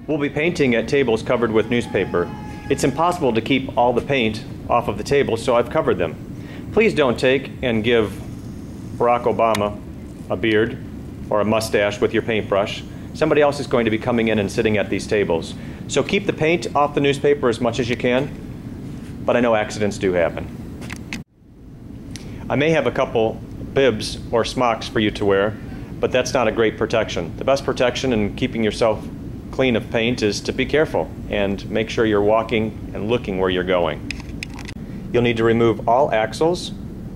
We'll be painting at tables covered with newspaper. It's impossible to keep all the paint off of the table, so I've covered them. Please don't take and give Barack Obama a beard or a mustache with your paintbrush. Somebody else is going to be coming in and sitting at these tables. So keep the paint off the newspaper as much as you can, but I know accidents do happen. I may have a couple bibs or smocks for you to wear, but that's not a great protection. The best protection in keeping yourself clean of paint is to be careful and make sure you're walking and looking where you're going. You'll need to remove all axles,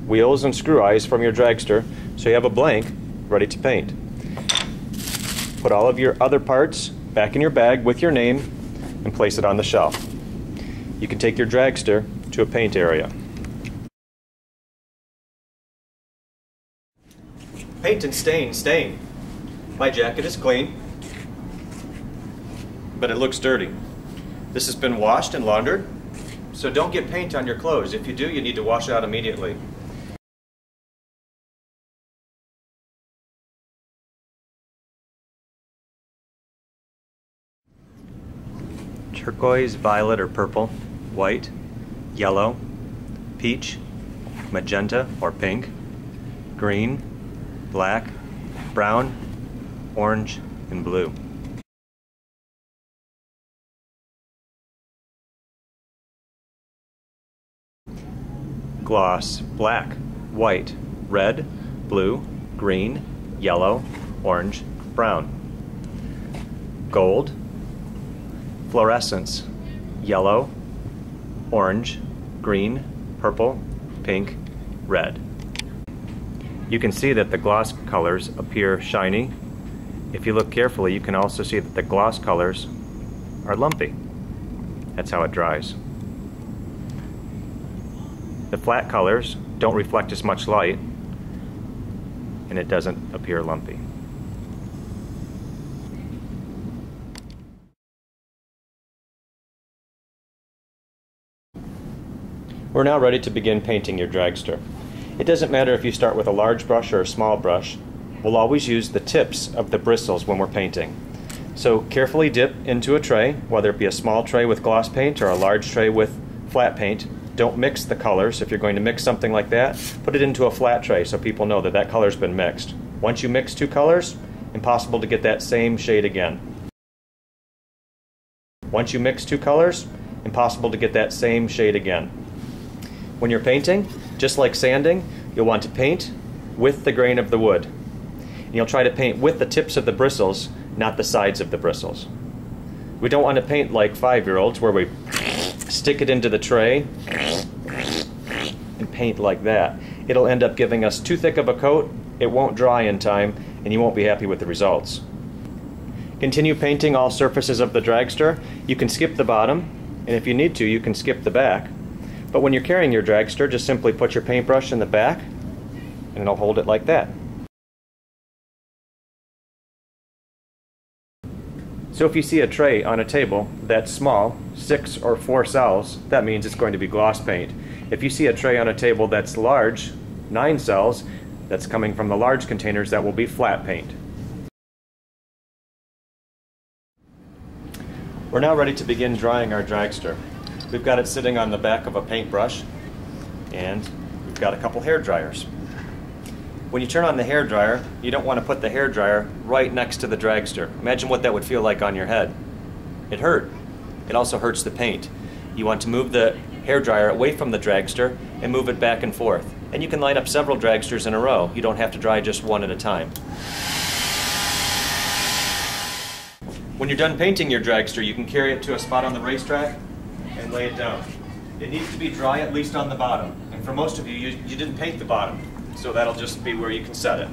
wheels, and screw eyes from your dragster so you have a blank ready to paint. Put all of your other parts back in your bag with your name and place it on the shelf. You can take your dragster to a paint area. Paint and stain. My jacket is clean, but it looks dirty. This has been washed and laundered, so don't get paint on your clothes. If you do, you need to wash it out immediately. Turquoise, violet or purple, white, yellow, peach, magenta or pink, green, black, brown, orange, and blue. Gloss, black, white, red, blue, green, yellow, orange, brown. Gold, fluorescence, yellow, orange, green, purple, pink, red. You can see that the gloss colors appear shiny. If you look carefully, you can also see that the gloss colors are lumpy. That's how it dries. The flat colors don't reflect as much light, and it doesn't appear lumpy. We're now ready to begin painting your dragster. It doesn't matter if you start with a large brush or a small brush. We'll always use the tips of the bristles when we're painting. So carefully dip into a tray, whether it be a small tray with gloss paint or a large tray with flat paint. Don't mix the colors. If you're going to mix something like that, put it into a flat tray so people know that that color's been mixed. Once you mix two colors, impossible to get that same shade again. Once you mix two colors, impossible to get that same shade again. When you're painting, just like sanding, you'll want to paint with the grain of the wood. And you'll try to paint with the tips of the bristles, not the sides of the bristles. We don't want to paint like 5-year-olds where we stick it into the tray and paint like that. It'll end up giving us too thick of a coat, it won't dry in time, and you won't be happy with the results. Continue painting all surfaces of the dragster. You can skip the bottom, and if you need to, you can skip the back. But when you're carrying your dragster, just simply put your paintbrush in the back and it'll hold it like that. So if you see a tray on a table that's small, 6 or 4 cells, that means it's going to be gloss paint. If you see a tray on a table that's large, 9 cells, that's coming from the large containers, that will be flat paint. We're now ready to begin drying our dragster. We've got it sitting on the back of a paintbrush, and we've got a couple hair dryers. When you turn on the hair dryer, you don't want to put the hair dryer right next to the dragster. Imagine what that would feel like on your head. It hurt. It also hurts the paint. You want to move the hair dryer away from the dragster and move it back and forth. And you can line up several dragsters in a row. You don't have to dry just one at a time. When you're done painting your dragster, you can carry it to a spot on the racetrack and lay it down. It needs to be dry at least on the bottom. And for most of you, you didn't paint the bottom, so that'll just be where you can set it.